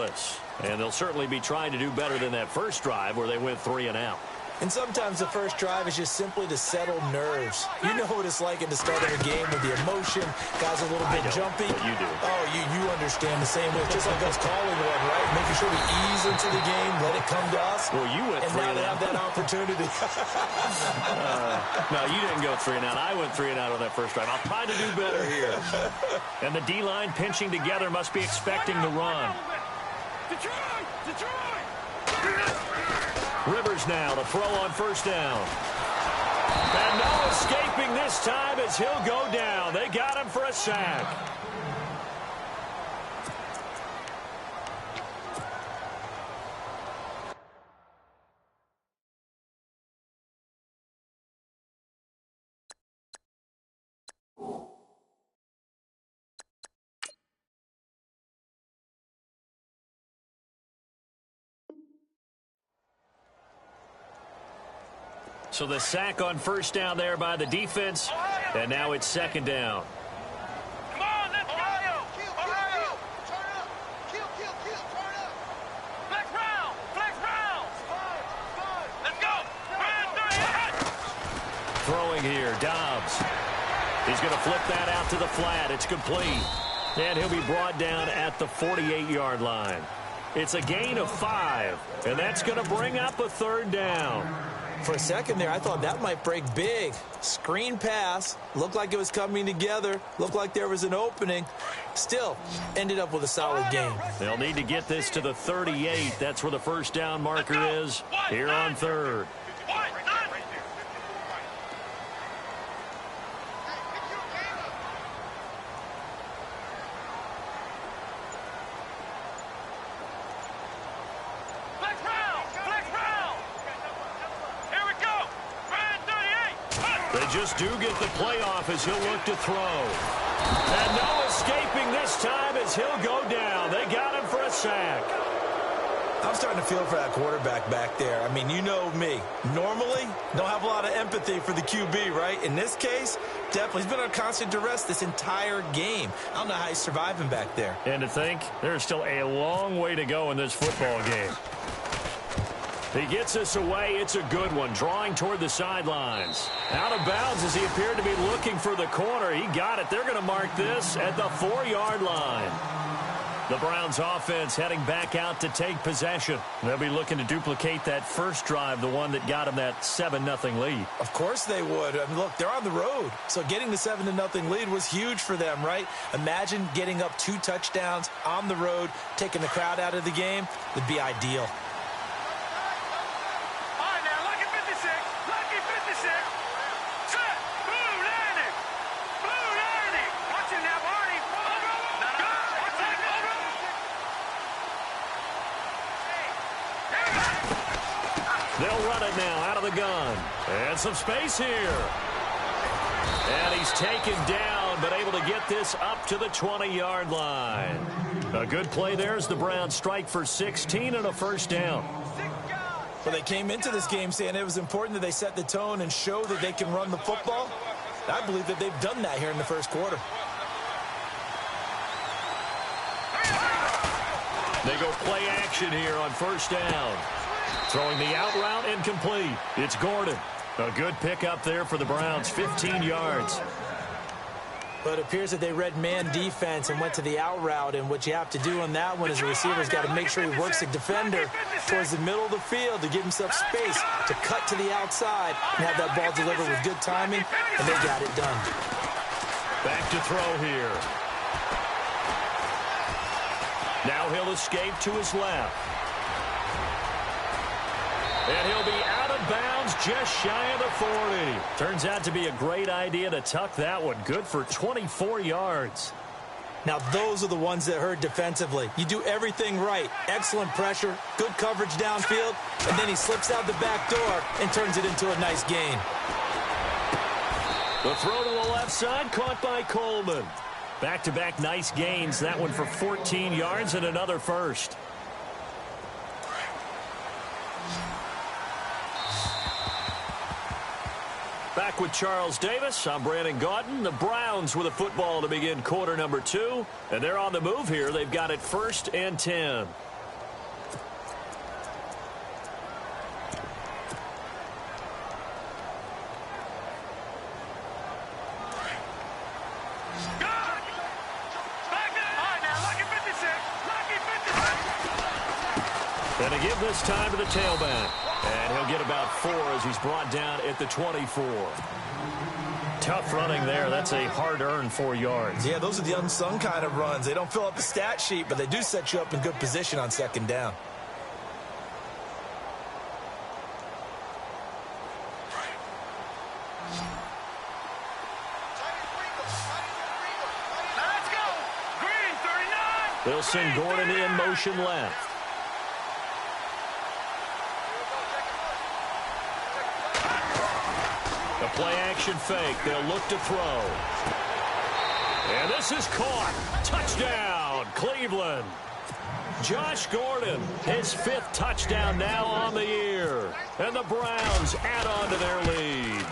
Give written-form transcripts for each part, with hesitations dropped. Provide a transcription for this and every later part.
scoreless. And they'll certainly be trying to do better than that first drive where they went 3 and out. And sometimes the first drive is just simply to settle nerves. You know what it's like at the start of a game with the emotion. Guys are a little bit jumpy. You do. Oh, you understand the same way. It's just like us calling one, right? Making sure we ease into the game, let it come to us. Well, you went 3 and out. And now they have that opportunity. No, you didn't go 3 and out. I went 3 and out on that first drive. I'll try to do better here. And the D-line pinching together must be expecting the run. Rivers now to throw on first down. And no escaping this time as he'll go down. They got him for a sack. So the sack on first down there by the defense, and now it's second down. Come on, let's go! Ohio! Turn up! Kill, turn up! Flex round! Let's go! Throwing here, Dobbs. He's going to flip that out to the flat. It's complete. And he'll be brought down at the 48-yard line. It's a gain of 5, and that's going to bring up a third down. For a second there, I thought that might break big. Screen pass. Looked like it was coming together. Looked like there was an opening. Still, ended up with a solid game. They'll need to get this to the 38. That's where the first down marker is here on third. They just do get the playoff as he'll look to throw. And no escaping this time as he'll go down. They got him for a sack. I'm starting to feel for that quarterback back there. I mean, you know me. Normally, don't have a lot of empathy for the QB, right? In this case, definitely. He's been on constant duress this entire game. I don't know how he's surviving back there. And to think, there's still a long way to go in this football game. He gets us away. It's a good one. Drawing toward the sidelines. Out of bounds as he appeared to be looking for the corner. He got it. They're going to mark this at the 4-yard line. The Browns offense heading back out to take possession. They'll be looking to duplicate that first drive, the one that got them that 7-0 lead. Of course they would. I mean, look, they're on the road. So getting the 7-0 lead was huge for them, right? Imagine getting up 2 touchdowns on the road, taking the crowd out of the game. Would be ideal. They'll run it now out of the gun. And some space here. And he's taken down, but able to get this up to the 20-yard line. A good play there as the Browns strike for 16 and a first down. Well, they came into this game saying it was important that they set the tone and show that they can run the football. I believe that they've done that here in the first quarter. They go play action here on first down. Throwing the out route incomplete. It's Gordon. A good pickup there for the Browns, 15 yards. But it appears that they read man defense and went to the out route, and what you have to do on that one is the receiver's got to make sure he works the defender towards the middle of the field to give himself space to cut to the outside and have that ball delivered with good timing, and they got it done. Back to throw here. Now he'll escape to his left. And he'll be out of bounds just shy of the 40. Turns out to be a great idea to tuck that one. Good for 24 yards. Now, those are the ones that hurt defensively. You do everything right. Excellent pressure, good coverage downfield, and then he slips out the back door and turns it into a nice gain. The throw to the left side, caught by Coleman. Back-to-back nice gains. That one for 14 yards and another first. Back with Charles Davis, I'm Brandon Gaudin. The Browns with a football to begin quarter number 2. And they're on the move here. They've got it 1st and 10. And to give this time to the tailback. And he'll get about 4 as he's brought down at the 24. Tough running there. That's a hard-earned 4 yards. Yeah, those are the unsung kind of runs. They don't fill up the stat sheet, but they do set you up in good position on second down. Let's go. Green, 39. They'll send Gordon in motion left. The play-action fake. They'll look to throw. And this is caught. Touchdown, Cleveland. Josh Gordon, his 5th touchdown now on the year. And the Browns add on to their lead.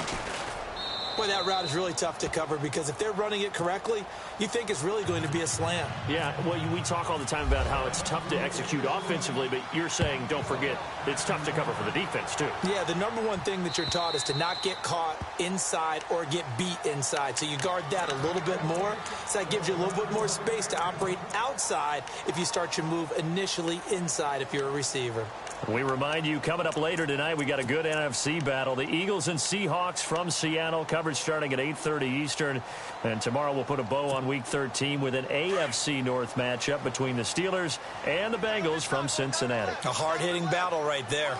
Boy, that route is really tough to cover because if they're running it correctly, you think it's really going to be a slant. Yeah, well, we talk all the time about how it's tough to execute offensively, but you're saying, don't forget, it's tough to cover for the defense, too. Yeah, the number one thing that you're taught is to not get caught inside or get beat inside. So you guard that a little bit more. So that gives you a little bit more space to operate outside if you start your move initially inside if you're a receiver. We remind you, coming up later tonight, we got a good NFC battle. The Eagles and Seahawks from Seattle, coverage starting at 8:30 Eastern. And tomorrow we'll put a bow on Week 13 with an AFC North matchup between the Steelers and the Bengals from Cincinnati. A hard-hitting battle right there.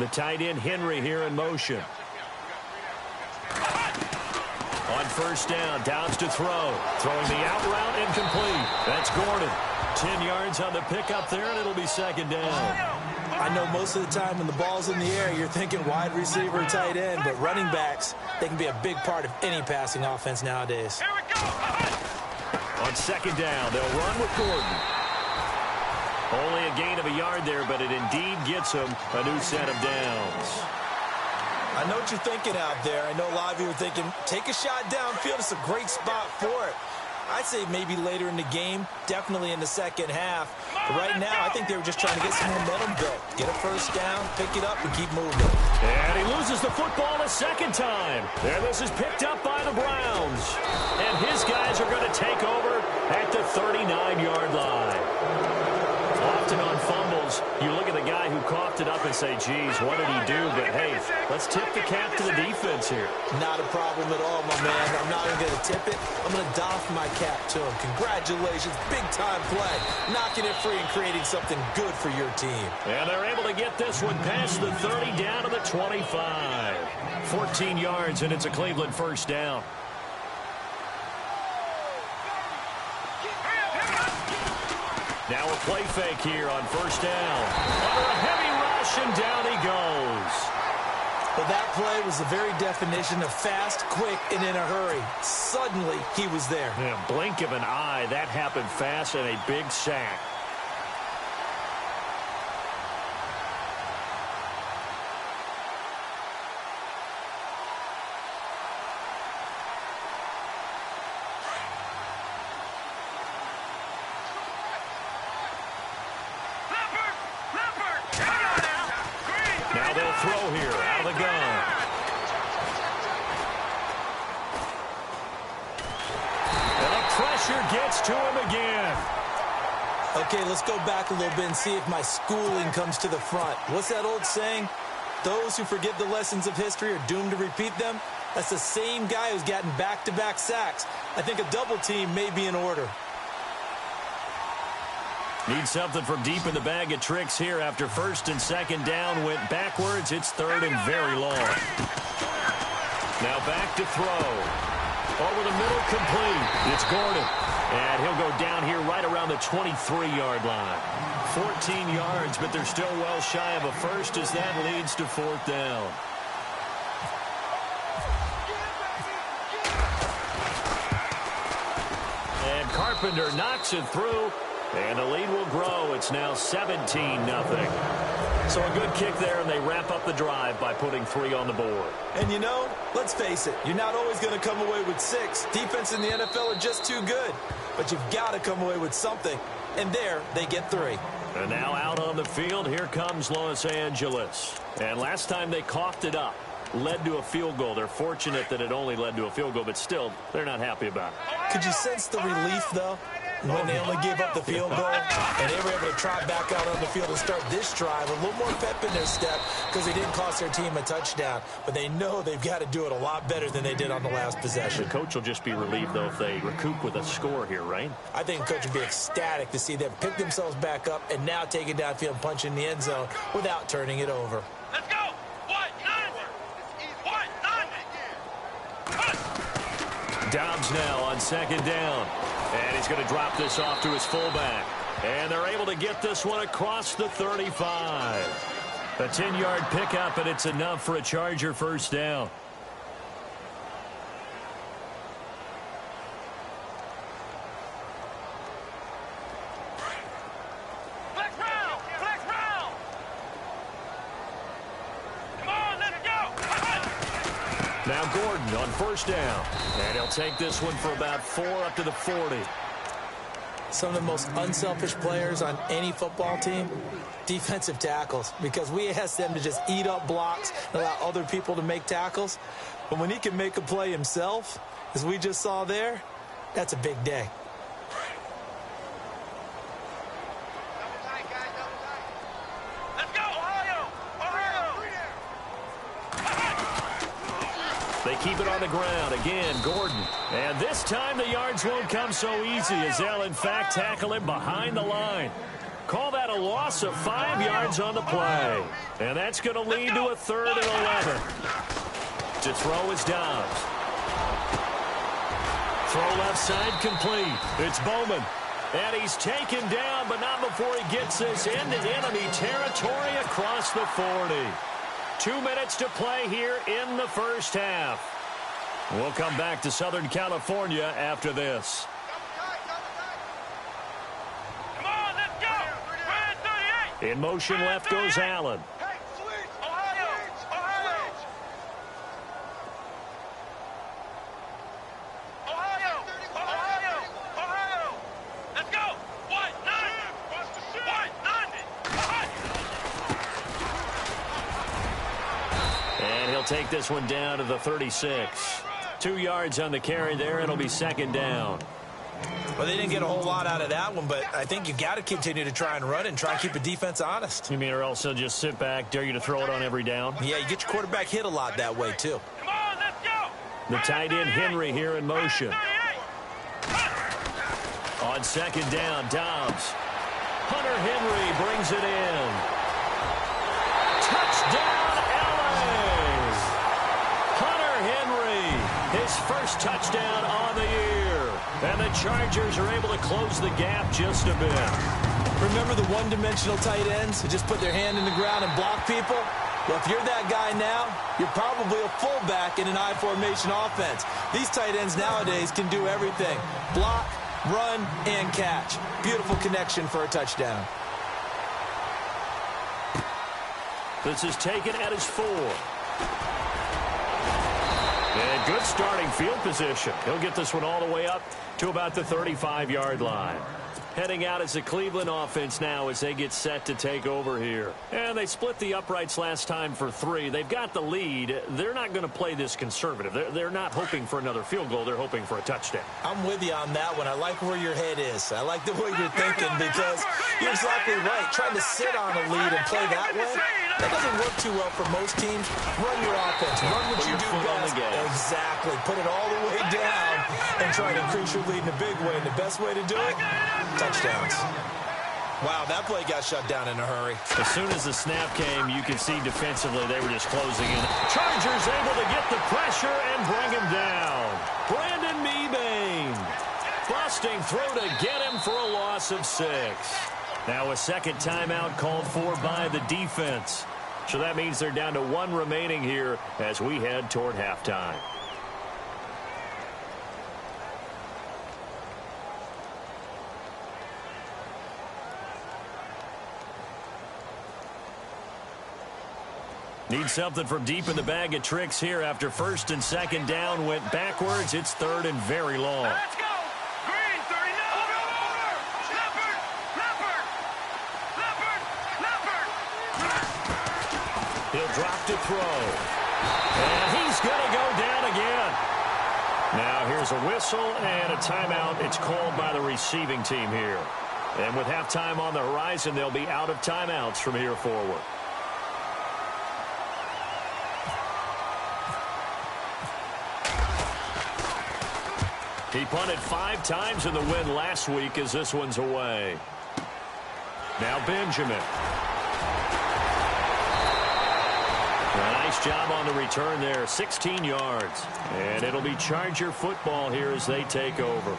The tight end Henry here in motion. On first down, Downs to throw. Throwing the out route, incomplete. That's Gordon. 10 yards on the pickup there, and it'll be second down. I know most of the time when the ball's in the air, you're thinking wide receiver, tight end, but running backs, they can be a big part of any passing offense nowadays. On second down, they'll run with Gordon. Only a gain of a yard there, but it indeed gets him a new set of downs. I know what you're thinking out there. I know a lot of you are thinking, take a shot downfield. It's a great spot for it. I'd say maybe later in the game, definitely in the second half. But right now, I think they were just trying to get some momentum built. Get a first down, pick it up, and keep moving. And he loses the football a second time. There, this is picked up by the Browns. And his guys are going to take over at the 39-yard line. Often on fumbles, you look at the guy who coughed it up and say, geez, what did he do? But, hey, let's tip the cap to the defense here. Not a problem at all, my man. I'm not even going to tip it. I'm going to doff my cap to him. Congratulations. Big-time play. Knocking it free and creating something good for your team. And they're able to get this one past the 30 down to the 25. 14 yards, and it's a Cleveland first down. Now a play fake here on first down. Under a heavy rush, and down he goes. Well, that play was the very definition of fast, quick, and in a hurry. Suddenly, he was there. Yeah, blink of an eye, that happened fast, and a big sack. Now they'll throw here out of the gun. And the pressure gets to him again. Okay, let's go back a little bit and see if my schooling comes to the front. What's that old saying? Those who forget the lessons of history are doomed to repeat them. That's the same guy who's gotten back-to-back sacks. I think a double team may be in order. Need something from deep in the bag of tricks here after first and second down went backwards. It's third and very long. Now back to throw. Over the middle, complete. It's Gordon. And he'll go down here right around the 23-yard line. 14 yards, but they're still well shy of a first as that leads to fourth down. And Carpenter knocks it through. And the lead will grow. It's now 17-0. So a good kick there, and they wrap up the drive by putting 3 on the board. And you know, let's face it, you're not always going to come away with 6. Defense in the NFL are just too good. But you've got to come away with something. And there, they get 3. And now out on the field, here comes Los Angeles. And last time they coughed it up, led to a field goal. They're fortunate that it only led to a field goal, but still, they're not happy about it. Could you sense the relief, though? when they only gave up the field goal, and they were able to trot back out on the field and start this drive, a little more pep in their step because they didn't cost their team a touchdown. But they know they've got to do it a lot better than they did on the last possession. The coach will just be relieved, though, if they recoup with a score here, right? I think the coach would be ecstatic to see them pick themselves back up and now take it downfield and punch in the end zone without turning it over. Let's go. Dobbs now on second down. And he's going to drop this off to his fullback. And they're able to get this one across the 35. A 10-yard pickup, and it's enough for a Charger first down. Now Gordon on first down. And he'll take this one for about 4 up to the 40. Some of the most unselfish players on any football team, defensive tackles, because we ask them to just eat up blocks and allow other people to make tackles. But when he can make a play himself, as we just saw there, that's a big day. They keep it on the ground. Again, Gordon. And this time the yards won't come so easy as they'll, in fact, tackle him behind the line. Call that a loss of 5 yards on the play. And that's going to lead to a 3rd and 11. To throw is Dobbs. Throw left side complete. It's Bowman. And he's taken down, but not before he gets this into enemy territory across the 40. 2 minutes to play here in the first half. We'll come back to Southern California after this. Come on, let's go. Red 38. In motion left goes Allen. Hey, switch. Ohio. Ohio. Ohio. Ohio. Ohio. Let's go. What? 90. What? 90. And he'll take this one down to the 36. 2 yards on the carry there. It'll be second down. Well, they didn't get a whole lot out of that one, but I think you got to continue to try and run and try and keep the defense honest. You mean, or else they'll just sit back, dare you to throw it on every down? Yeah, you get your quarterback hit a lot that way, too. Come on, let's go. The tight end Henry here in motion. On second down, Dobbs. Hunter Henry brings it in. Touchdown, LA! Hunter Henry, his first touchdown on the year. And the Chargers are able to close the gap just a bit. Remember the one-dimensional tight ends who just put their hand in the ground and block people? Well, if you're that guy now, you're probably a fullback in an I-formation offense. These tight ends nowadays can do everything. Block, run, and catch. Beautiful connection for a touchdown. This is taken at his 4. And good starting field position. He'll get this one all the way up to about the 35-yard line. Heading out as the Cleveland offense now as they get set to take over here. And they split the uprights last time for 3. They've got the lead. They're not going to play this conservative. They're not hoping for another field goal. They're hoping for a touchdown. I'm with you on that one. I like where your head is. I like the way you're thinking because you're exactly right. Trying to sit on a lead and play that way, that doesn't work too well for most teams. Run your offense. Run what you do best. Exactly. Put it all the way down and try to increase your lead in a big way. And the best way to do it, touchdowns. Wow, that play got shut down in a hurry. As soon as the snap came, you could see defensively they were just closing in. Chargers able to get the pressure and bring him down. Brandon Mebane busting through to get him for a loss of 6. Now a second timeout called for by the defense. So that means they're down to 1 remaining here as we head toward halftime. Need something from deep in the bag of tricks here after first and second down went backwards. It's 3rd and very long. Let's go. Green 39. Leopard. He'll drop to throw. And he's going to go down again. Now here's a whistle and a timeout. It's called by the receiving team here. And with halftime on the horizon, they'll be out of timeouts from here forward. He punted 5 times in the win last week as this one's away. Now Benjamin. A nice job on the return there, 16 yards. And it'll be Charger football here as they take over.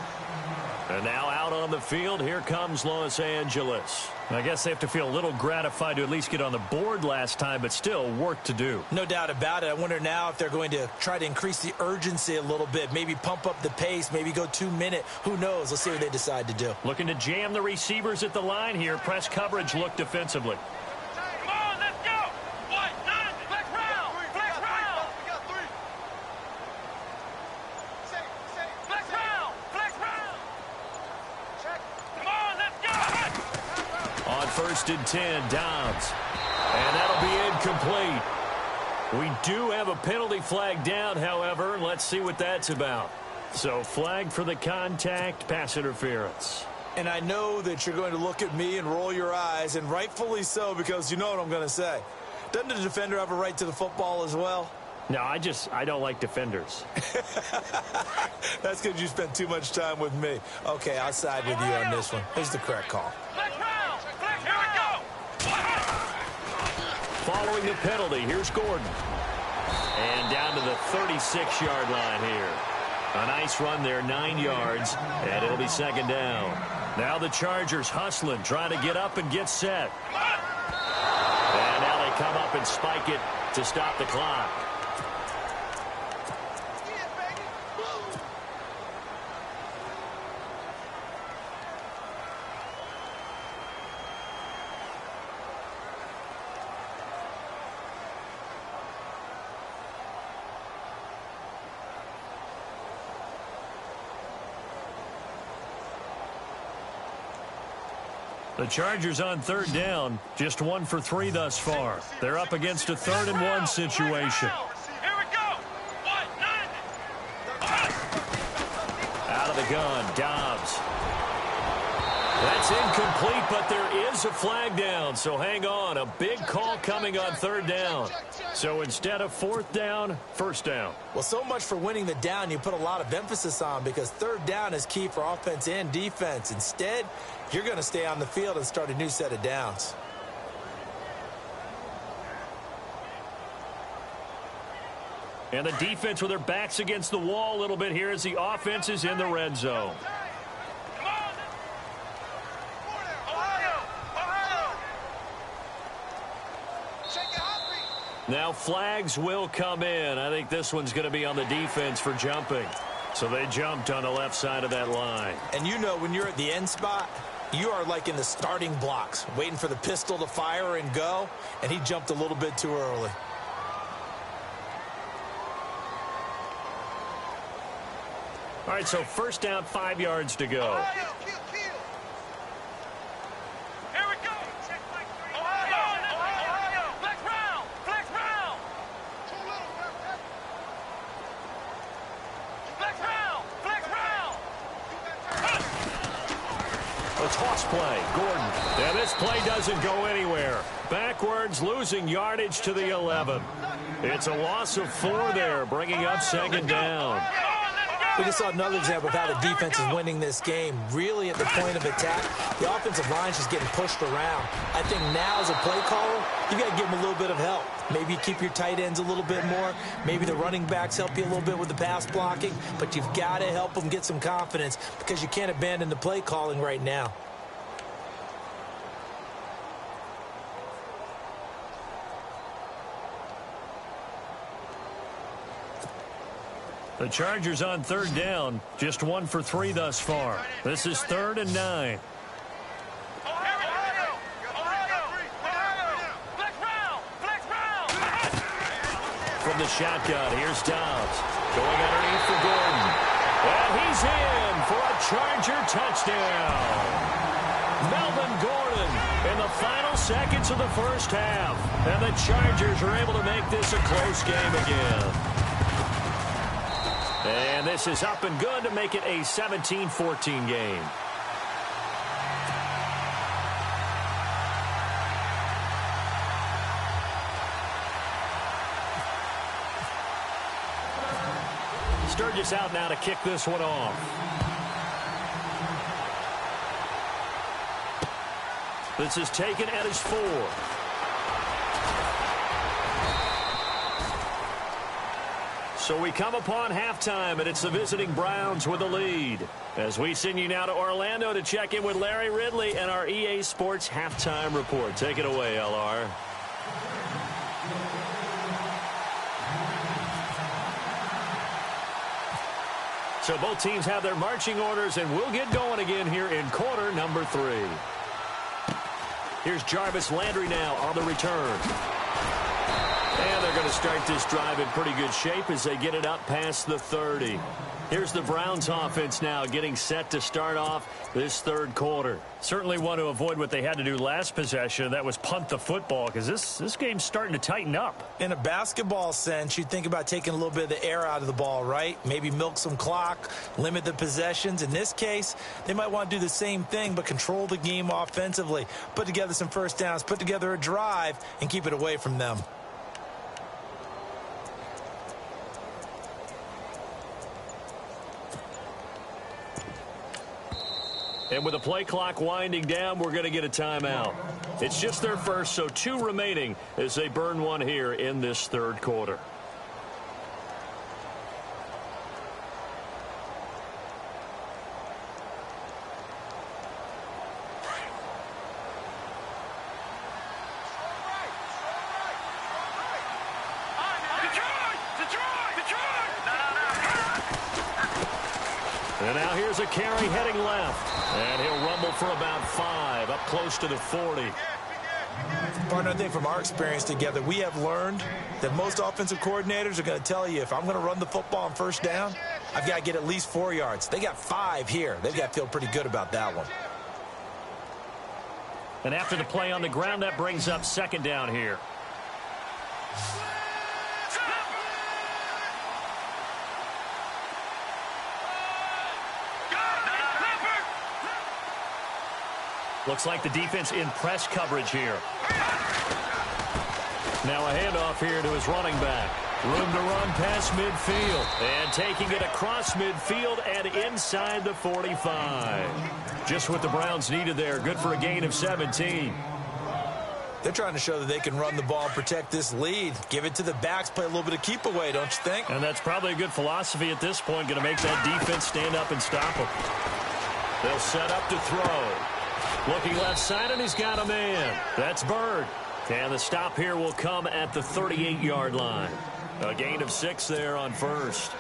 And now out on the field, here comes Los Angeles. I guess they have to feel a little gratified to at least get on the board last time, but still work to do. No doubt about it. I wonder now if they're going to try to increase the urgency a little bit, maybe pump up the pace, maybe go 2-minute. Who knows? Let's see what they decide to do. Looking to jam the receivers at the line here. Press coverage look defensively. Come on, let's go. What? Nine. Flex round. Flex round. Flex round. Flex round. Come on, let's go. On 1st and 10, Dobbs. And that'll be incomplete. We do have a penalty flag down, however. Let's see what that's about. So flag for the contact, pass interference. And I know that you're going to look at me and roll your eyes, and rightfully so, because you know what I'm going to say. Doesn't the defender have a right to the football as well? No, I don't like defenders. That's because you spent too much time with me. Okay, I'll side with you on this one. Here's the correct call. Flex round. Flex, here we go. Following the penalty, here's Gordon. And down to the 36-yard line here. A nice run there, 9 yards, and it'll be 2nd down. Now the Chargers hustling, trying to get up and get set. And now they come up and spike it to stop the clock. The Chargers on 3rd down, just 1 for 3 thus far. They're up against a 3rd and 1 situation. Here we go. What? Nine. Out of the gun, Dobbs. That's incomplete, but there is a flag down, so hang on. A big call coming on 3rd down. So instead of 4th down, 1st down. Well, so much for winning the down you put a lot of emphasis on, because 3rd down is key for offense and defense. Instead, you're going to stay on the field and start a new set of downs. And the defense with their backs against the wall a little bit here as the offense is in the red zone. Come on. Ohio. Ohio. Now flags will come in. I think this one's going to be on the defense for jumping. So they jumped on the left side of that line. And you know when you're at the end spot, you are like in the starting blocks, waiting for the pistol to fire and go, and he jumped a little bit too early. All right, so 1st down, 5 yards to go. Ohio. Here we go. Ohio. Ohio. Flex round. Flex round. Flex round. Flex round. A toss play, Gordon. And this play doesn't go anywhere. Backwards, losing yardage to the 11. It's a loss of 4 there, bringing up 2nd down. We just saw another example of how the defense is winning this game. Really at the point of attack, the offensive line's just getting pushed around. I think now as a play caller, you got to give them a little bit of help. Maybe you keep your tight ends a little bit more. Maybe the running backs help you a little bit with the pass blocking. But you've got to help them get some confidence because you can't abandon the play calling right now. The Chargers on 3rd down, just 1 for 3 thus far. This is 3rd and 9. From the shotgun, here's Dobbs. Going underneath for Gordon. And he's in for a Charger touchdown. Melvin Gordon in the final seconds of the 1st half. And the Chargers are able to make this a close game again. And this is up and good to make it a 17-14 game. Sturgis out now to kick this one off. This is taken at his 4. So we come upon halftime, and it's the visiting Browns with the lead. As we send you now to Orlando to check in with Larry Ridley and our EA Sports halftime report. Take it away, LR. So both teams have their marching orders, and we'll get going again here in quarter number 3. Here's Jarvis Landry now on the return. And they're going to start this drive in pretty good shape as they get it up past the 30. Here's the Browns offense now getting set to start off this third quarter. Certainly want to avoid what they had to do last possession. That was punt the football, because this game's starting to tighten up. In a basketball sense, you think about taking a little bit of the air out of the ball, right? Maybe milk some clock, limit the possessions. In this case, they might want to do the same thing, but control the game offensively. Put together some first downs, put together a drive, and keep it away from them. And with the play clock winding down, we're going to get a timeout. It's just their first, so 2 remaining as they burn one here in this third quarter. And now here's a carry heading left. And he'll rumble for about 5, up close to the 40. Partner, I think from our experience together, we have learned that most offensive coordinators are going to tell you, if I'm going to run the football on first down, I've got to get at least 4 yards. They got 5 here. They've got to feel pretty good about that one. And after the play on the ground, that brings up second down here. Looks like the defense in press coverage here. Now a handoff here to his running back. Room to run past midfield. And taking it across midfield and inside the 45. Just what the Browns needed there. Good for a gain of 17. They're trying to show that they can run the ball and protect this lead. Give it to the backs, play a little bit of keep away, don't you think? And that's probably a good philosophy at this point. Going to make that defense stand up and stop them. They'll set up to throw. Looking left side, and he's got a man. That's Bird. And the stop here will come at the 38-yard line. A gain of 6 there on first.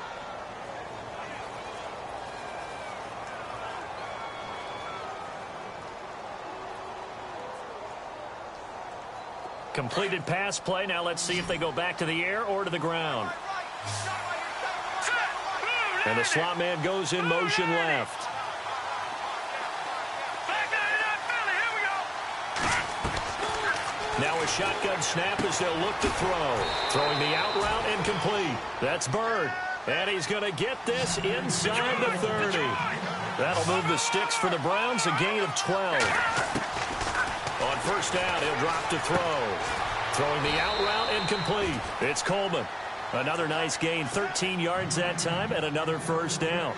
Completed pass play. Now let's see if they go back to the air or to the ground. And the slot man goes in motion left. Now a shotgun snap as they'll look to throw. Throwing the out route incomplete. That's Bird. And he's going to get this inside the 30. That'll move the sticks for the Browns, a gain of 12. On first down, he'll drop to throw. Throwing the out route incomplete. It's Coleman. Another nice gain, 13 yards that time, and another first down.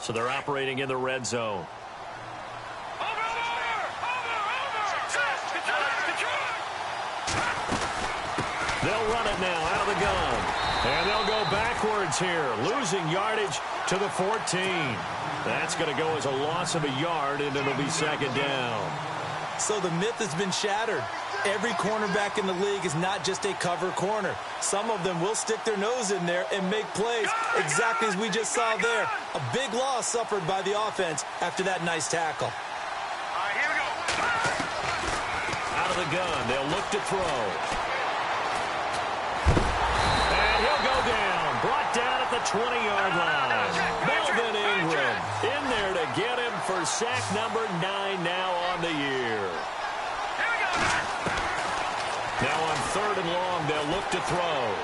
So they're operating in the red zone. They'll run it now out of the gun. And they'll go backwards here, losing yardage to the 14. That's going to go as a loss of a yard, and it'll be second down. So the myth has been shattered. Every cornerback in the league is not just a cover corner. Some of them will stick their nose in there and make plays exactly as we just saw there. A big loss suffered by the offense after that nice tackle. All right, here we go. Out of the gun, they'll look to throw. And he'll go down. Brought down at the 20-yard line. Melvin Ingram in there to get him for sack number 9 now on the year. Here we go. Now on 3rd and long, they'll look to throw.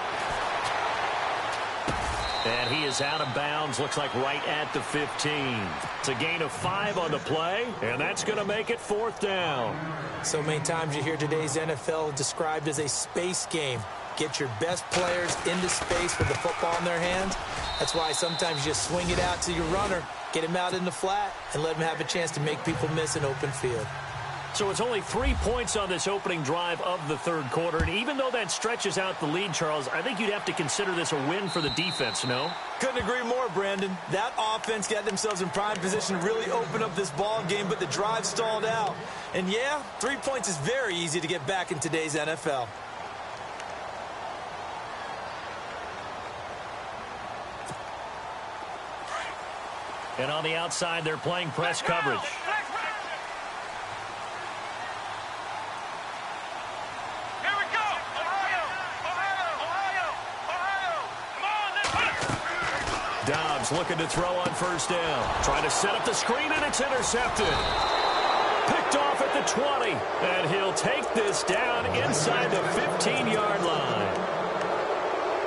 And he is out of bounds, looks like right at the 15. It's a gain of 5 on the play, and that's going to make it 4th down. So many times you hear today's NFL described as a space game. Get your best players into space with the football in their hands. That's why sometimes you just swing it out to your runner, get him out in the flat, and let him have a chance to make people miss an open field. So it's only 3 points on this opening drive of the 3rd quarter. And even though that stretches out the lead, Charles, I think you'd have to consider this a win for the defense, no? Couldn't agree more, Brandon. That offense got themselves in prime position to really open up this ball game, but the drive stalled out. And yeah, 3 points is very easy to get back in today's NFL. And on the outside, they're playing press coverage. Dobbs looking to throw on 1st down. Trying to set up the screen, and it's intercepted. Picked off at the 20. And he'll take this down inside the 15-yard line.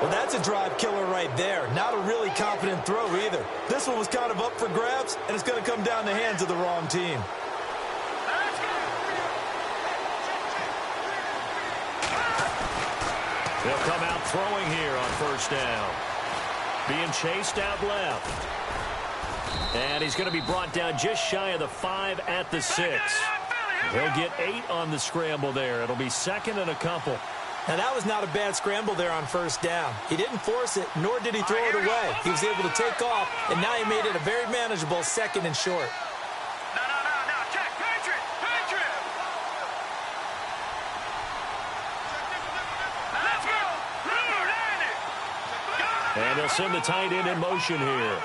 Well, that's a drive killer right there. Not a really confident throw either. This one was kind of up for grabs, and it's going to come down the hands of the wrong team. They'll come out throwing here on 1st down. Being chased out left. And he's going to be brought down just shy of the 5 at the 6. He'll get 8 on the scramble there. It'll be 2nd and a couple. Now, that was not a bad scramble there on 1st down. He didn't force it, nor did he throw it away. He was able to take off, and now he made it a very manageable 2nd and short. No, check, Patriot. Let's go. And they'll send the tight end in motion here.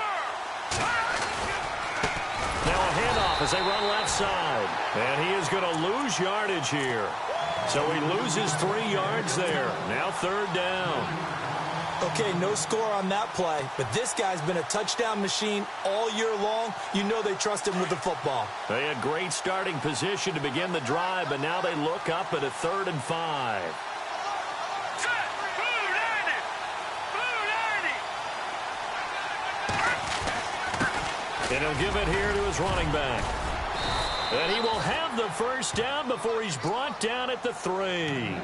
Now a handoff as they run left side. And he is going to lose yardage here. So he loses 3 yards there. Now 3rd down. Okay, no score on that play, but this guy's been a touchdown machine all year long. You know they trust him with the football. They had great starting position to begin the drive, but now they look up at a 3rd and 5. And he'll give it here to his running back. And he will have the 1st down before he's brought down at the 3.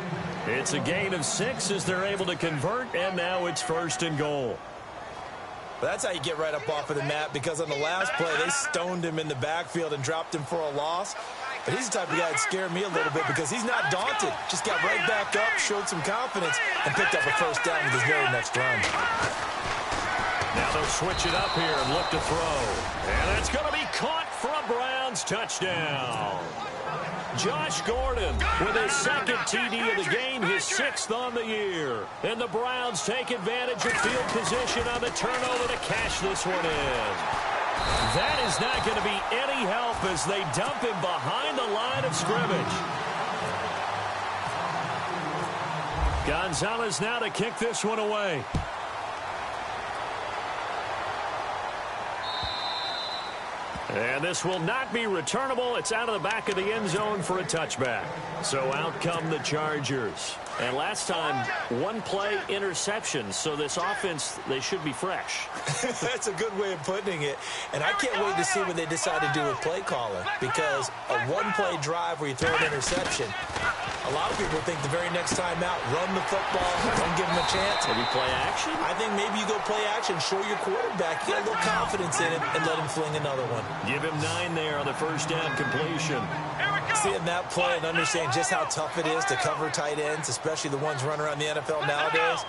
It's a gain of 6 as they're able to convert, and now it's 1st and goal. But that's how you get right up off of the mat, because on the last play, they stoned him in the backfield and dropped him for a loss. But he's the type of guy that scared me a little bit because he's not daunted. Just got right back up, showed some confidence, and picked up a 1st down with his very next run. Now they'll switch it up here and look to throw. And that's going to be caught for a Browns touchdown. Josh Gordon with his 2nd TD of the game, his 6th on the year. And the Browns take advantage of field position on the turnover to cash this one in. That is not going to be any help as they dump him behind the line of scrimmage. Gonzalez now to kick this one away. And this will not be returnable. It's out of the back of the end zone for a touchback. So out come the Chargers. And last time, 1 play interception. So this offense, they should be fresh. That's a good way of putting it. And I can't wait to see what they decide to do with play calling. Because a 1-play drive where you throw an interception, a lot of people think the very next time out, run the football, don't give him a chance. Maybe play action? I think maybe you go play action, show your quarterback, get a little confidence in him, and let him fling another one. Give him 9 there on the 1st down completion. Seeing that play and understanding just how tough it is to cover tight ends, especially the ones running around the NFL nowadays,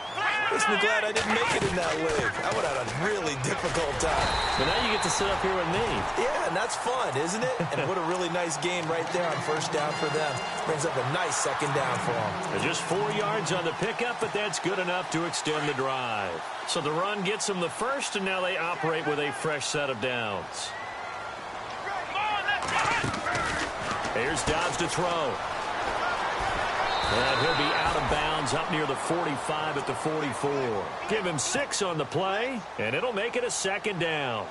makes me glad I didn't make it in that league. I would have had a really difficult time. But now you get to sit up here with me. Yeah, and that's fun, isn't it? And what a really nice gain right there on 1st down for them. Brings up a nice 2nd down for them. Just 4 yards on the pickup, but that's good enough to extend the drive. So the run gets them the 1st, and now they operate with a fresh set of downs. Here's Dobbs to throw. And he'll be out of bounds up near the 45 at the 44. Give him 6 on the play, and it'll make it a 2nd down.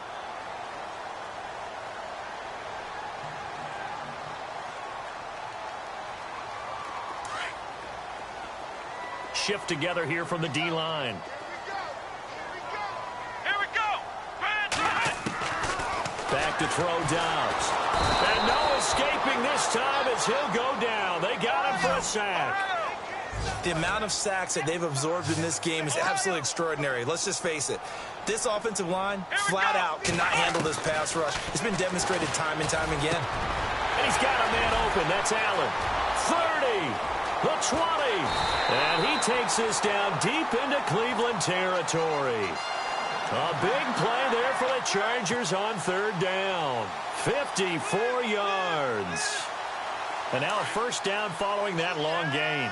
shift together here from the D-line. Here we go. Back to throw Dobbs. And no escaping this time as he'll go down. They got him for a sack. The amount of sacks that they've absorbed in this game is absolutely extraordinary. Let's just face it. This offensive line, flat out, cannot handle this pass rush. It's been demonstrated time and time again. And he's got a man open. That's Allen. 30. The 20. And he takes this down deep into Cleveland territory. A big play there for the Chargers on third down. 54 yards. And now a first down following that long gain.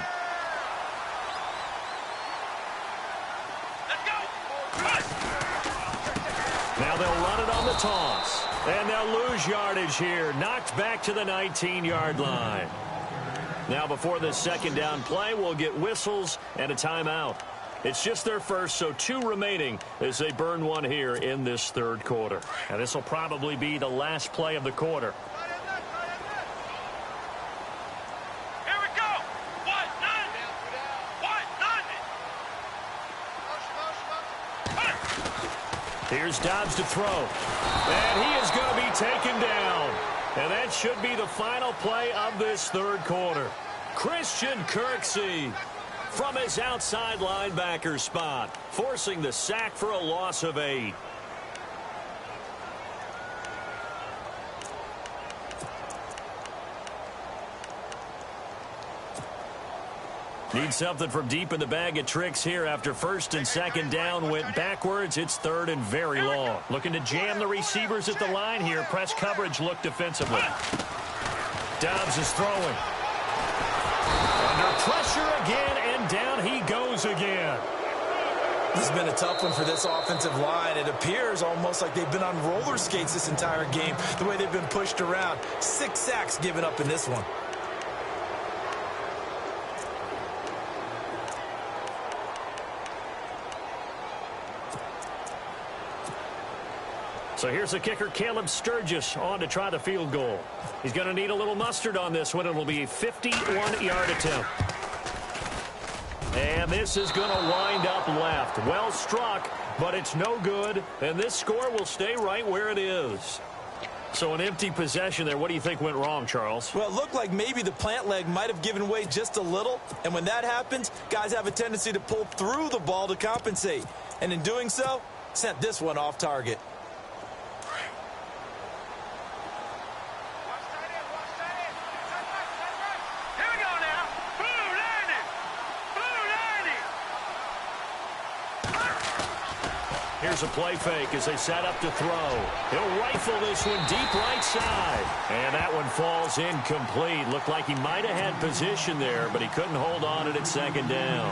Now they'll run it on the toss. And they'll lose yardage here. Knocked back to the 19-yard line. Now before this second down play, we'll get whistles and a timeout. It's just their first, so 2 remaining as they burn one here in this third quarter. And this will probably be the last play of the quarter. Here we go. What? None. Here's Dobbs to throw. And he is going to be taken down. And that should be the final play of this third quarter. Christian Kirksey from his outside linebacker spot, forcing the sack for a loss of 8. Need something from deep in the bag of tricks here after first and second down went backwards. It's third and very long. Looking to jam the receivers at the line here. Press coverage look defensively. Dobbs is throwing. Under pressure again, and down he goes again. This has been a tough one for this offensive line. It appears almost like they've been on roller skates this entire game, the way they've been pushed around. 6 sacks given up in this one. So here's the kicker, Caleb Sturgis, on to try the field goal. He's going to need a little mustard on this one. It'll be a 51-yard attempt. And this is going to wind up left. Well struck, but it's no good. And this score will stay right where it is. So an empty possession there. What do you think went wrong, Charles? Well, it looked like maybe the plant leg might have given way just a little. And when that happens, guys have a tendency to pull through the ball to compensate. And in doing so, sent this one off target. Here's a play fake as they set up to throw. He'll rifle this one deep right side. And that one falls incomplete. Looked like he might have had position there, but he couldn't hold on at second down.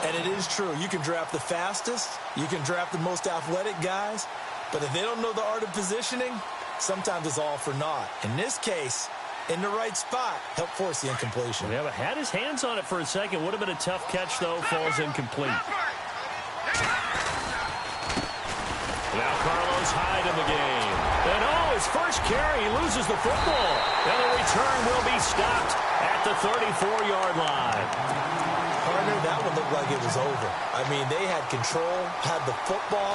And it is true. You can draft the fastest. You can draft the most athletic guys. But if they don't know the art of positioning, sometimes it's all for naught. In this case, in the right spot, help force the incompletion. Yeah, but had his hands on it for a second. Would have been a tough catch, though. Falls incomplete. Now Carlos Hyde in the game. And his first carry, he loses the football. And the return will be stopped at the 34-yard line. Partner, that one looked like it was over. I mean, they had control, had the football,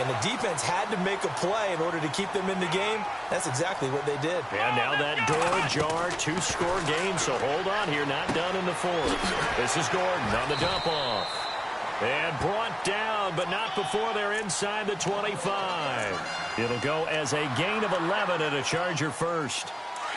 and the defense had to make a play in order to keep them in the game. That's exactly what they did. And now that door ajar, 2-score game, so hold on here, not done in the fourth. This is Gordon on the dump off. And brought down, but not before they're inside the 25. It'll go as a gain of 11 and a Charger first.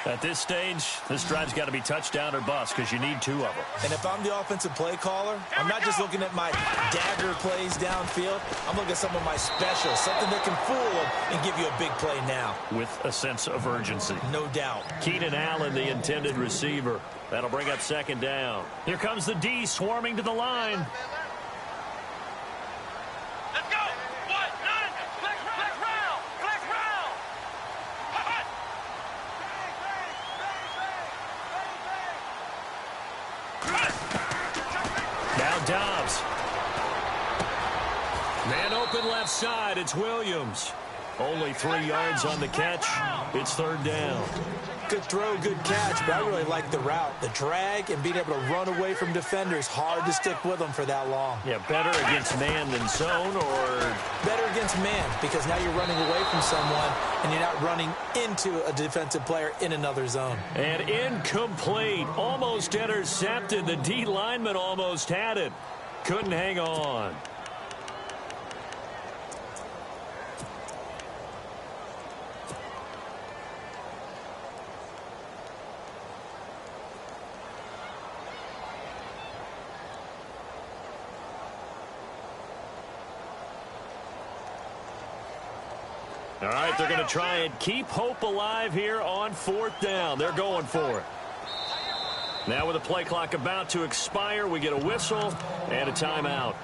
At this stage, this drive's got to be touchdown or bust because you need 2 of them. And if I'm the offensive play caller, I'm not just looking at my dagger plays downfield. I'm looking at some of my specials, something that can fool them and give you a big play now. With a sense of urgency. No doubt. Keenan Allen, the intended receiver. That'll bring up second down. Here comes the D swarming to the line. Let's go. What? None. Flex round. Flex round. Hot. Now Dobbs. Man open left side. It's Williams. Only 3 yards on the catch. It's third down. Good throw, good catch, but I really like the route. The drag and being able to run away from defenders, hard to stick with them for that long. Yeah, better against man than zone, or? Better against man, because now you're running away from someone and you're not running into a defensive player in another zone. And incomplete. Almost intercepted. The D lineman almost had it. Couldn't hang on. All right, they're going to try and keep hope alive here on 4th down. They're going for it. Now with the play clock about to expire, we get a whistle and a timeout.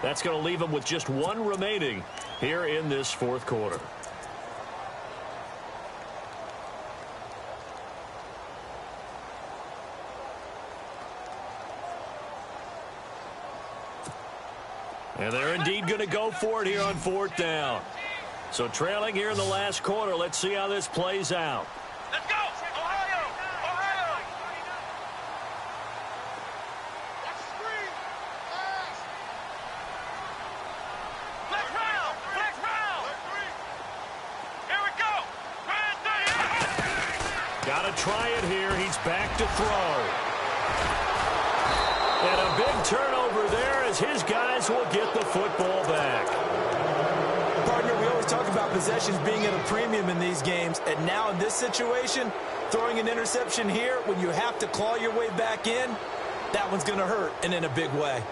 That's going to leave them with just one remaining here in this 4th quarter. And they're indeed going to go for it here on 4th down. So trailing here in the last quarter. Let's see how this plays out. Let's go! Ohio! Ohio! Flex round! Flex round! Here we go! Got to try it here. He's back to throw. And a big turnover there as his guys will get the football back. Partner, we always talk about possessions being at a premium in these games, and now in this situation, throwing an interception here when you have to claw your way back in, that one's going to hurt, and in a big way.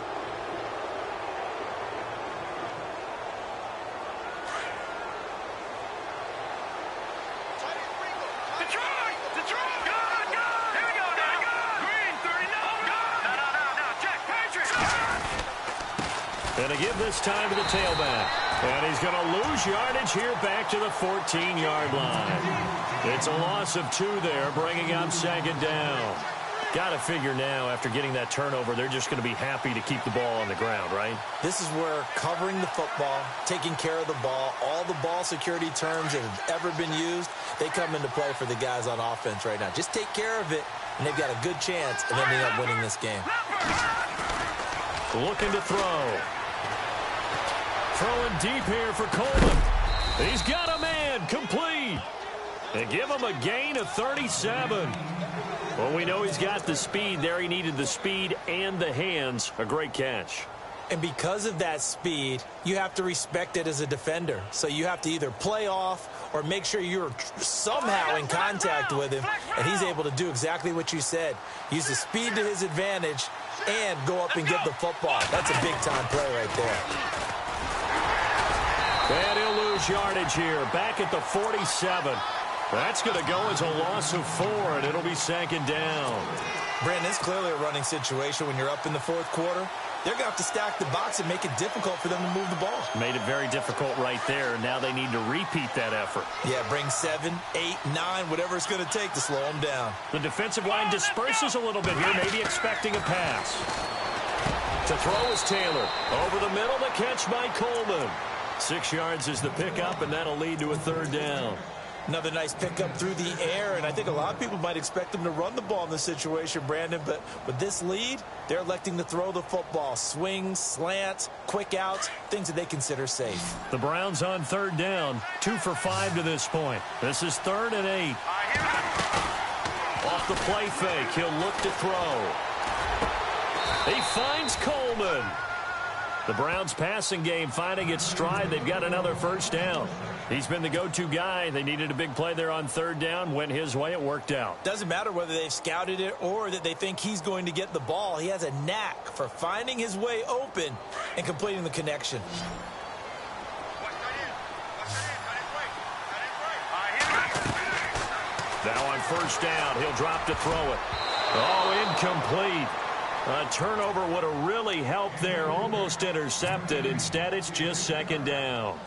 Detroit! Detroit! Good! Good! Here we go now! Green, 30 now! No, check! Patriots! And to give this time to the tailback. And he's going to lose yardage here back to the 14-yard line. It's a loss of 2 there, bringing up 2nd down. Got to figure now, after getting that turnover, they're just going to be happy to keep the ball on the ground, right? This is where covering the football, taking care of the ball, all the ball security terms that have ever been used, they come into play for the guys on offense right now. Just take care of it, and they've got a good chance, and then they end up winning this game. Looking to throw. Throwing deep here for Coleman. He's got a man, complete. They give him a gain of 37. Well, we know he's got the speed there. He needed the speed and the hands. A great catch. And because of that speed, you have to respect it as a defender. So you have to either play off or make sure you're somehow in contact with him, and he's able to do exactly what you said. Use the speed to his advantage and go up and get the football. That's a big-time play right there. And he'll lose yardage here, back at the 47. That's going to go as a loss of 4, and it'll be 2nd down. Brandon, it's clearly a running situation when you're up in the 4th quarter. They're going to have to stack the box and make it difficult for them to move the ball. Made it very difficult right there. Now they need to repeat that effort. Yeah, bring 7, 8, 9, whatever it's going to take to slow them down. The defensive line disperses a little bit here, maybe expecting a pass. To throw is Taylor. Over the middle, the catch by Coleman. 6 yards is the pickup, and that'll lead to a 3rd down. Another nice pickup through the air, and I think a lot of people might expect them to run the ball in this situation, Brandon, but with this lead, they're electing to throw the football. Swings, slants, quick outs, things that they consider safe. The Browns on 3rd down, 2 for 5 to this point. This is 3rd and 8. Off the play fake, he'll look to throw. He finds Coleman. The Browns passing game finding its stride. They've got another 1st down. He's been the go-to guy. They needed a big play there on 3rd down. Went his way. It worked out. Doesn't matter whether they've scouted it or that they think he's going to get the ball. He has a knack for finding his way open and completing the connection. Now on 1st down, he'll drop to throw it. Oh, incomplete. A turnover would have really helped there. Almost intercepted. Instead, it's just 2nd down.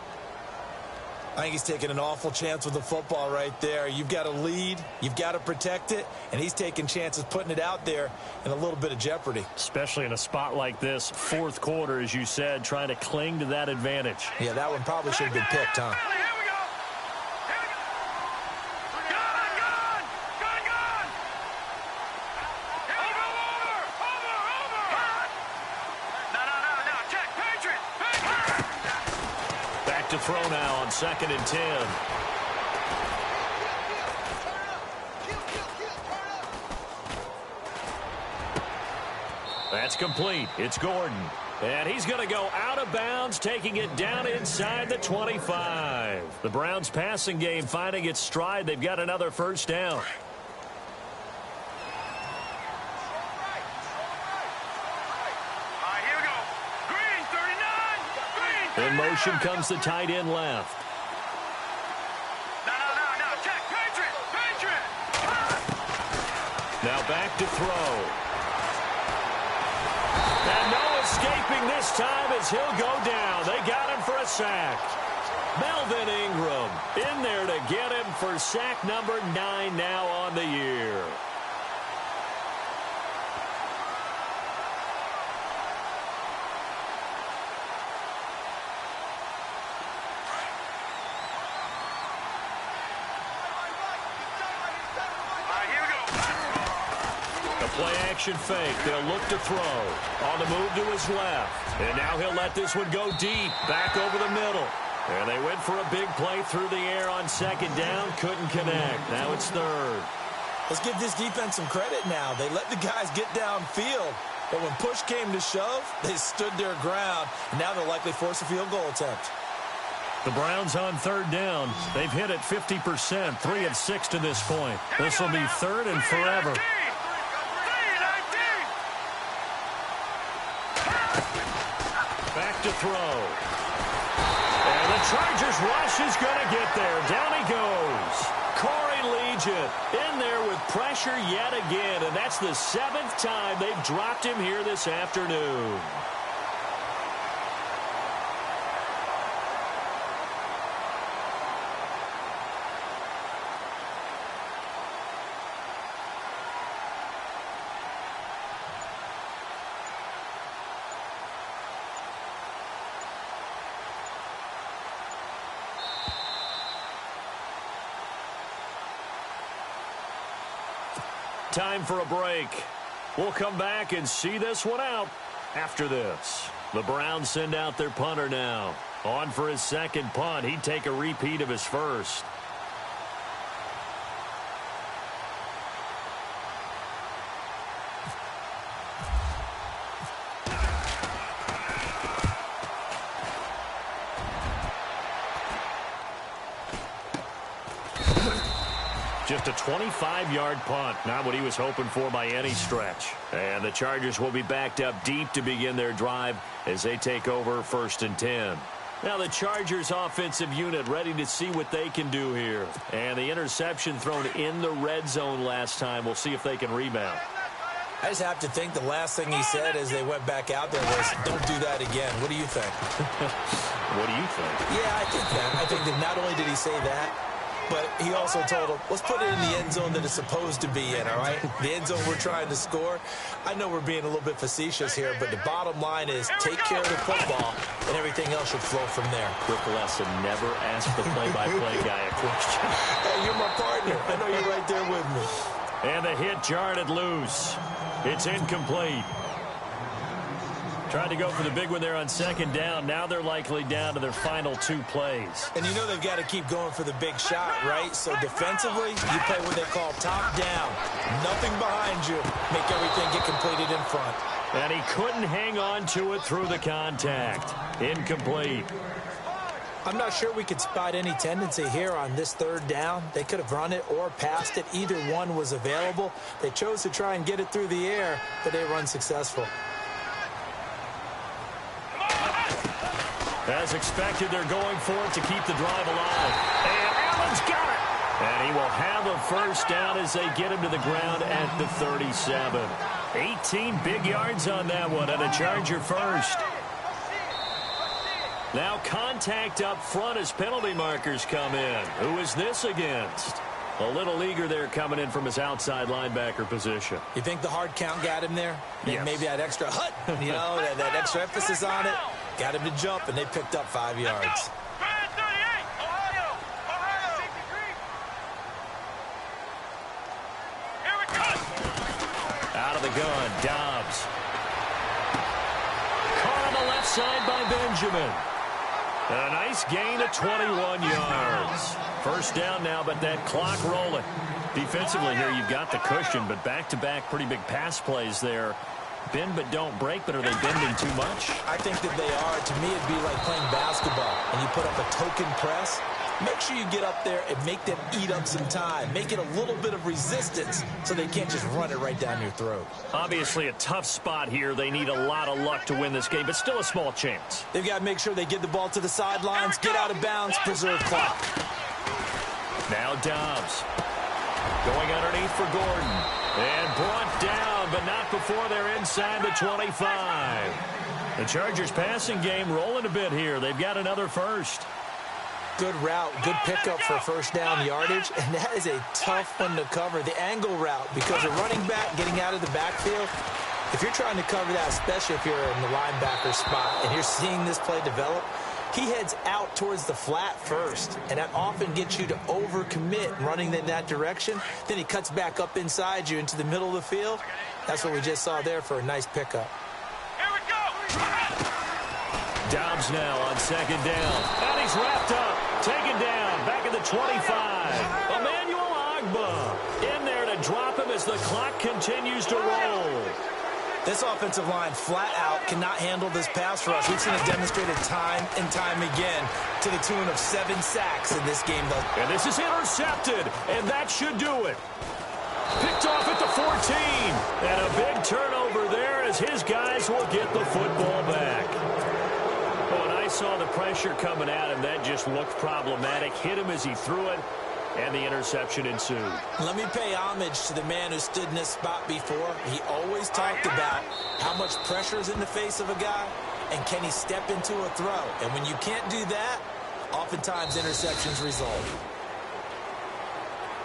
I think he's taking an awful chance with the football right there. You've got a lead. You've got to protect it. And he's taking chances putting it out there in a little bit of jeopardy. Especially in a spot like this, 4th quarter, as you said, trying to cling to that advantage. Yeah, that one probably should have been picked, huh? back to throw now on 2nd and 10. That's complete. It's Gordon. And he's going to go out of bounds, taking it down inside the 25. The Browns' passing game finding its stride. They've got another first down. Here we go. Green, 39. Green, 39. In motion comes the tight end left. No. Check. Patriot. Now back to throw. And no escaping this time as he'll go down. They got him for a sack. Melvin Ingram in there to get him for sack number 9 now on the year. Play-action fake. They'll look to throw. On the move to his left. And now he'll let this one go deep. Back over the middle. And they went for a big play through the air on 2nd down. Couldn't connect. Now it's 3rd. Let's give this defense some credit now. They let the guys get downfield. But when push came to shove, they stood their ground. And now they'll likely force a field goal attempt. The Browns on 3rd down. They've hit it 50%. 3 of 6 to this point. This will be 3rd and forever. Back to throw. And the Chargers rush is going to get there. Down he goes. Corey Legion in there with pressure yet again. And that's the 7th time they've dropped him here this afternoon. Time for a break. We'll come back and see this one out after this. The Browns send out their punter now. On for his 2nd punt. He'd take a repeat of his first. Just a 25-yard punt, not what he was hoping for by any stretch. And the Chargers will be backed up deep to begin their drive as they take over 1st and 10. Now the Chargers offensive unit ready to see what they can do here. And the interception thrown in the red zone last time. We'll see if they can rebound. I just have to think the last thing he said as they went back out there was, don't do that again. What do you think? What do you think? Yeah, I think that. I think that not only did he say that, but he also told him, let's put it in the end zone that it's supposed to be in, all right? The end zone we're trying to score. I know we're being a little bit facetious here, but the bottom line is take care of the football, and everything else should flow from there. Quick lesson, never ask the play-by-play guy a question. Hey, you're my partner. I know you're right there with me. And the hit jarred it loose. It's incomplete. Tried to go for the big one there on 2nd down. Now they're likely down to their final 2 plays. And you know they've got to keep going for the big shot, right? So defensively, you play what they call top down. Nothing behind you. Make everything get completed in front. And he couldn't hang on to it through the contact. Incomplete. I'm not sure we could spot any tendency here on this 3rd down. They could have run it or passed it. Either one was available. They chose to try and get it through the air, but they were unsuccessful. As expected, they're going for it to keep the drive alive. And Allen's got it. And he will have a first down as they get him to the ground at the 37. 18 big yards on that one, and a Charger first. Now contact up front as penalty markers come in. Who is this against? A little eager there coming in from his outside linebacker position. You think the hard count got him there? Yes. Maybe that extra hut, you know, that extra emphasis on it. Got him to jump, and they picked up 5 yards. Out of the gun, Dobbs. Caught on the left side by Benjamin. A nice gain of 21 yards. First down now, but that clock rolling. Defensively here, you've got the cushion, but back-to-back pretty big pass plays there. Bend but don't break, but are they bending too much? I think that they are. To me, it'd be like playing basketball, and you put up a token press. Make sure you get up there and make them eat up some time. Make it a little bit of resistance so they can't just run it right down your throat. Obviously a tough spot here. They need a lot of luck to win this game, but still a small chance. They've got to make sure they get the ball to the sidelines, get out of bounds, preserve clock. Now Dobbs. Going underneath for Gordon. And brought down, but not before they're inside the 25. The Chargers passing game rolling a bit here. They've got another first. Good route, good pickup for first down yardage, and that is a tough one to cover. The angle route, because a running back getting out of the backfield, if you're trying to cover that, especially if you're in the linebacker spot, and you're seeing this play develop, he heads out towards the flat first, and that often gets you to overcommit running in that direction. Then he cuts back up inside you into the middle of the field. That's what we just saw there for a nice pickup. Here we go. Dobbs now on second down. And he's wrapped up. Taken down. Back at the 25. Emmanuel Ogbah in there to drop him as the clock continues to roll. This offensive line flat out cannot handle this pass rush. We've seen it demonstrated time and time again to the tune of 7 sacks in this game, though. And this is intercepted, and that should do it. Picked off at the 14. And a big turnover there as his guys will get the football back. Oh, and I saw the pressure coming at him. That just looked problematic. Hit him as he threw it, and the interception ensued. Let me pay homage to the man who stood in this spot before. He always talked about how much pressure is in the face of a guy, and can he step into a throw. And when you can't do that, oftentimes interceptions result.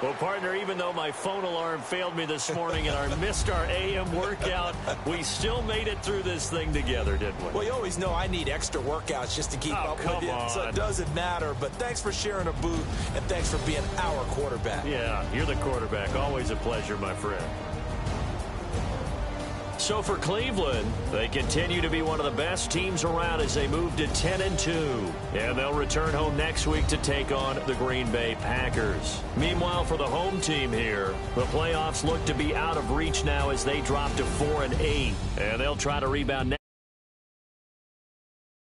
Well, partner, even though my phone alarm failed me this morning and I missed our AM workout, we still made it through this thing together, didn't we? Well, you always know I need extra workouts just to keep up with you, so it doesn't matter. But thanks for sharing a booth, and thanks for being our quarterback. Yeah, you're the quarterback. Always a pleasure, my friend. So for Cleveland, they continue to be one of the best teams around as they move to 10-2. And they'll return home next week to take on the Green Bay Packers. Meanwhile, for the home team here, the playoffs look to be out of reach now as they drop to 4-8. And they'll try to rebound next.